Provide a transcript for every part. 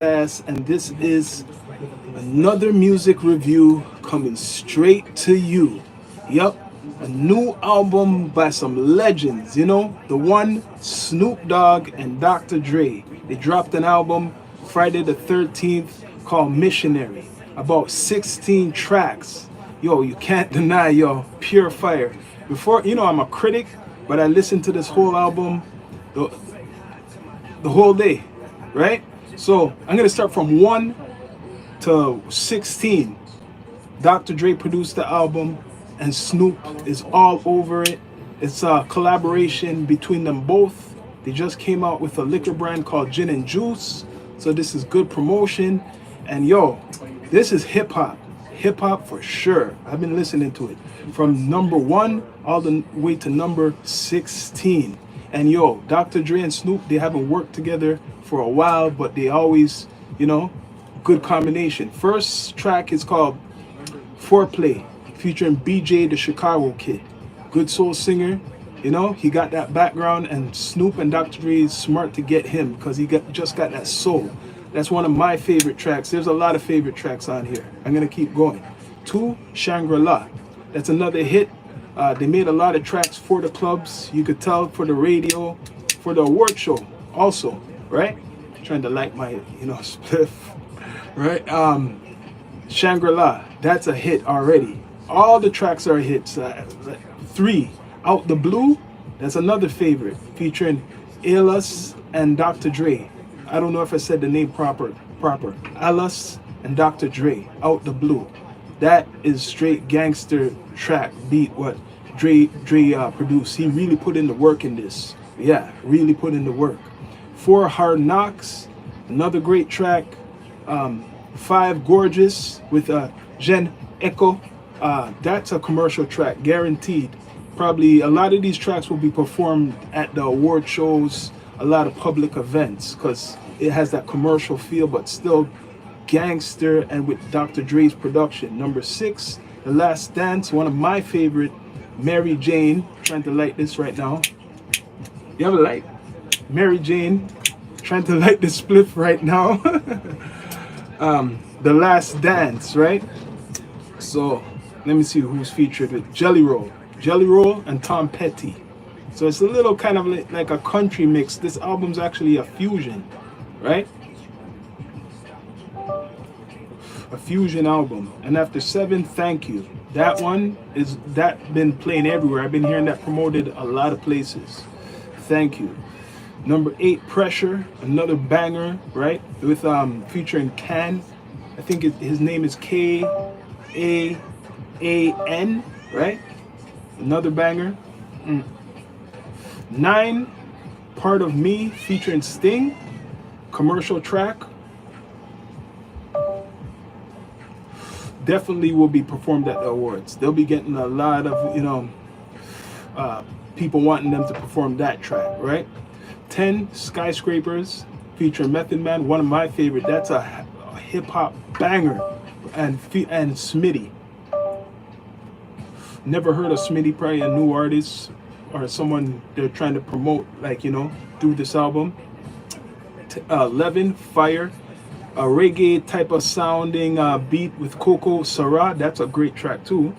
podcast, and this is another music review coming straight to you. Yup, a new album by some legends, the one Snoop Dogg and Dr. Dre. They dropped an album Friday the 13th called Missionary, about 16 tracks. Yo, you can't deny, pure fire. Before, I'm a critic, but I listened to this whole album the, the whole day, right? So I'm gonna start from 1 to 16. Dr. Dre produced the album, and Snoop is all over it. It's a collaboration between them both. They just came out with a liquor brand called Gin and Juice, so this is good promotion. And this is hip hop for sure. I've been listening to it from number 1 all the way to number 16. And Dr. Dre and Snoop, they haven't worked together for a while, but they always, good combination. First track is called Foreplay, featuring BJ the Chicago Kid. Good soul singer, he got that background, and Snoop and Dr. Dre is smart to get him because just got that soul. That's one of my favorite tracks. There's a lot of favorite tracks on here. I'm gonna keep going. 2, Shangri-La. That's another hit. They made a lot of tracks for the clubs. You could tell, for the radio, for the award show also, right? Trying to light my, spliff, right? Shangri-La, that's a hit already. All the tracks are hits. 3, Out the Blue, that's another favorite, featuring Alias and Dr. Dre. I don't know if I said the name proper. Alias and Dr. Dre, Out the Blue. That is straight gangster track beat what Dre produced. He really put in the work in this. Yeah, really put in the work. 4, Hard Knocks, another great track. 5, Gorgeous with Jen Echo. That's a commercial track, guaranteed. Probably a lot of these tracks will be performed at the award shows, a lot of public events, because it has that commercial feel, but still gangster and with Dr. Dre's production. Number 6, The Last Dance, one of my favorite, Mary Jane. Trying to light this right now. You have a light? Mary Jane, trying to light the spliff right now. The Last Dance, right? So let me see who's featured with Jelly Roll and Tom Petty. So it's a little kind of like a country mix. This album's actually a fusion, right? A fusion album. And after 7, Thank You. That one is been playing everywhere. I've been hearing that promoted a lot of places. Thank You. Number 8, Pressure, another banger, right? With featuring Can. I think his name is K-A-A-N, right? Another banger. 9, Part of Me, featuring Sting, commercial track. Definitely will be performed at the awards. They'll be getting a lot of, people wanting them to perform that track, right? 10, Skyscrapers, featuring Method Man, one of my favorite. That's a hip-hop banger. And Smitty. Never heard of Smitty, probably a new artist or someone they're trying to promote, through this album. 11, Fire, a reggae type of sounding beat with Coco Sarah. That's a great track too,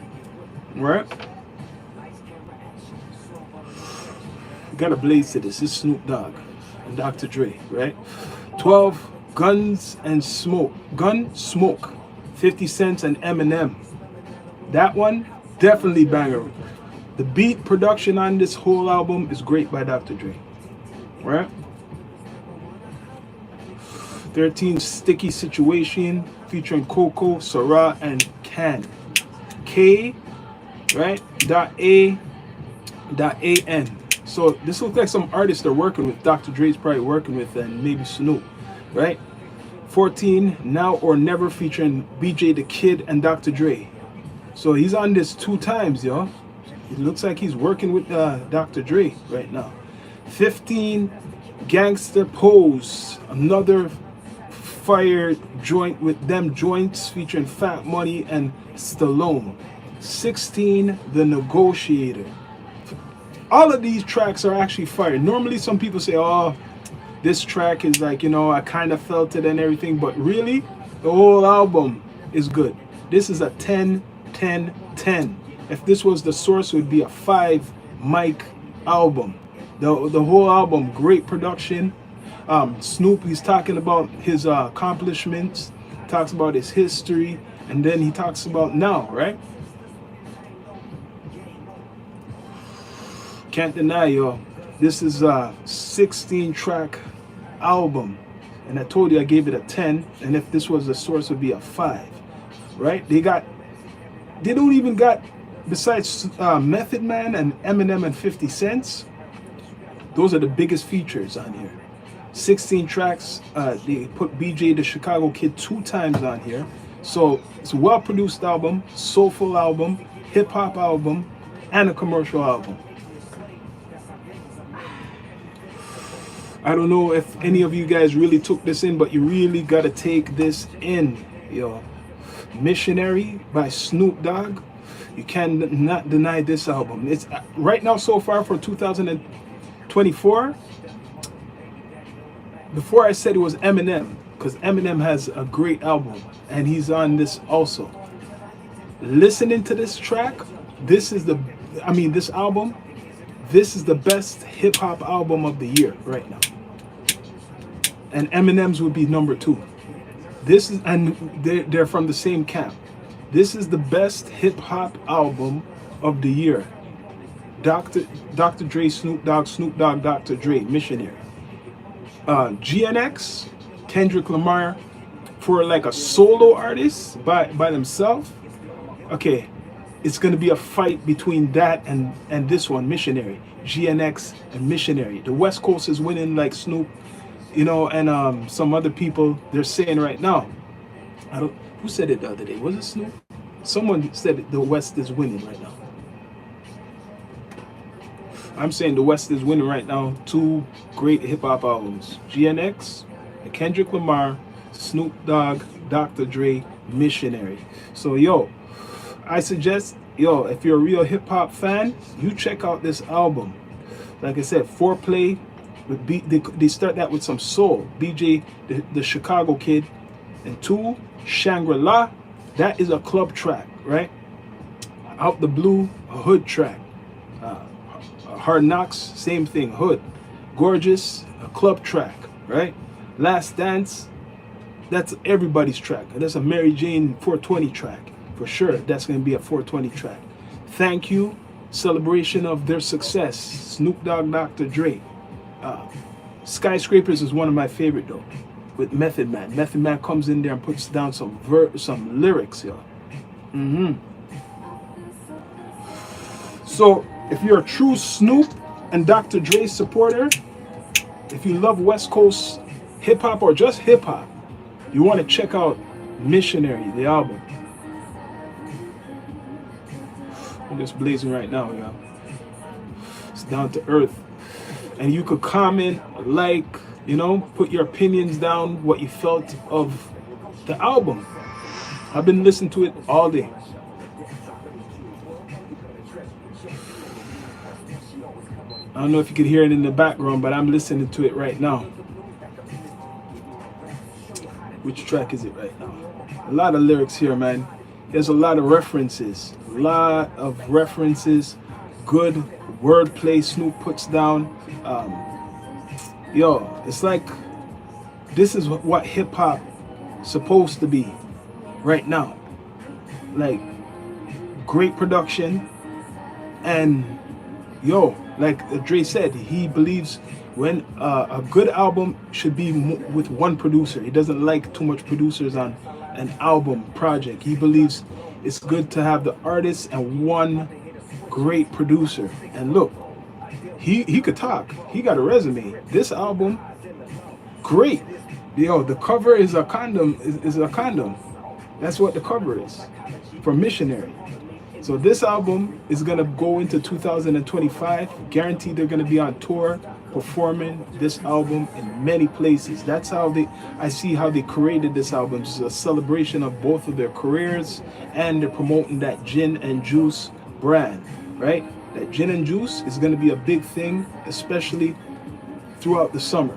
right? Gotta blaze to this. This is Snoop Dogg and Dr. Dre, right? 12, Gunsmoke, 50 Cent and Eminem. That one, definitely banger. The beat production on this whole album is great by Dr. Dre, right? 13, Sticky Situation, featuring Coco, Sarah, and Can. K, right? .A.N. So this looks like some artists they're working with. Dr. Dre's probably working with, and maybe Snoop, right? 14, Now or Never, featuring BJ the Kid and Dr. Dre. So he's on this 2 times, yo. It looks like he's working with Dr. Dre right now. 15, Gangster Pose, another fire joint with them joints, featuring Fat Money and Stallone. 16, The Negotiator. All of these tracks are actually fire. Normally some people say, oh, this track is like, you know, I kind of felt it and everything, but really, the whole album is good. This is a 10, 10, 10. If this was the source, it would be a 5 mic album. The whole album, great production. Snoop, he's talking about his accomplishments, talks about his history, and then he talks about now, right? Can't deny, yo, this is a 16 track album, and I told you I gave it a 10, and if this was the source, it would be a 5, right? They don't even got, besides Method Man and Eminem and 50 Cent, those are the biggest features on here. 16 tracks. They put BJ the Chicago Kid 2 times on here, so it's a well produced album, soulful album, hip hop album, and a commercial album. I don't know if any of you guys really took this in, but you really gotta take this in, yo. Missionary by Snoop Dogg. You cannot deny this album. It's right now so far for 2024. Before I said it was Eminem, because Eminem has a great album, and he's on this also. Listening to this track, this album, this is the best hip hop album of the year right now. And Eminem's would be number 2. This is, and they're from the same camp. This is the best hip hop album of the year. Dr. Dre, Snoop Dogg, Dr. Dre, Missionary. GNX, Kendrick Lamar, for like a solo artist by themselves. Okay, it's gonna be a fight between that and this one, Missionary. GNX and Missionary. The West Coast is winning, like Snoop, you know, and some other people, they're saying right now. Who said it the other day? Was it Snoop? Someone said the West is winning right now. I'm saying the West is winning right now. 2 great hip hop albums: GNX and Kendrick Lamar, Snoop Dogg, Dr. Dre, Missionary. So yo, I suggest, yo, if you're a real hip hop fan, you check out this album. Like I said, foreplay. They start that with some soul. BJ, the Chicago Kid, and 2, Shangri-La. That is a club track, right? Out the Blue, a hood track. Hard Knocks, same thing, hood. Gorgeous, a club track, right? Last Dance, that's everybody's track. That's a Mary Jane 420 track, for sure. That's gonna be a 420 track. Thank You, celebration of their success. Snoop Dogg, Dr. Dre. Skyscrapers is one of my favorite though, with Method Man. Method Man comes in there and puts down some lyrics, yo. So if you're a true Snoop and Dr. Dre supporter, if you love West Coast hip hop or just hip hop, you want to check out Missionary, the album. I'm just blazing right now, yo. It's down to earth. And you could comment, like, you know, put your opinions down, what you felt of the album. I've been listening to it all day. I don't know if you could hear it in the background, but I'm listening to it right now. Which track is it right now? A lot of lyrics here, man. There's a lot of references. Good wordplay Snoop puts down. Yo, it's like this is what hip hop supposed to be right now. Like great production, and yo, like Dre said, he believes when a good album should be with one producer. He doesn't like too much producers on an album project. He believes it's good to have the artist and one great producer. And look, he could talk. He got a resume. This album, great. Yo, the cover is a condom. Is a condom. That's what the cover is for Missionary. So this album is gonna go into 2025. Guaranteed they're gonna be on tour performing this album in many places. That's how I see how they created this album. It's a celebration of both of their careers, and they're promoting that gin and juice brand, right? That gin and juice is gonna be a big thing, especially throughout the summer.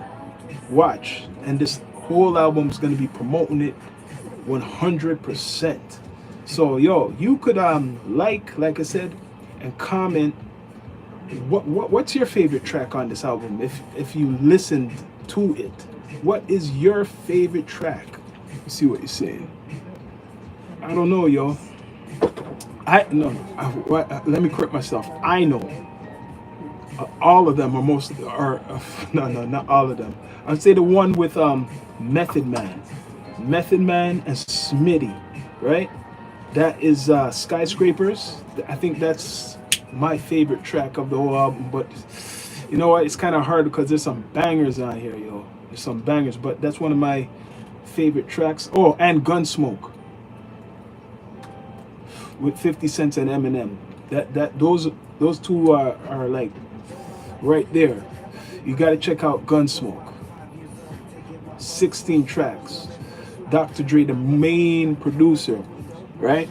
Watch. And this whole album is going to be promoting it 100%. So yo, you could like I said, and comment what's your favorite track on this album if you listened to it. What is your favorite track? Let's see what you're saying. I don't know, yo. I no, let me correct myself. I know all of them are most are no, not all of them. I'd say the one with Method Man, and Smitty, right? That is Skyscrapers. I think that's my favorite track of the whole album. But you know what? It's kind of hard because there's some bangers on here, yo. There's some bangers, but that's one of my favorite tracks. Oh, and Gunsmoke with 50 Cent and Eminem. Those two are like right there. You got to check out Gunsmoke. 16 tracks. Dr. Dre, the main producer, right?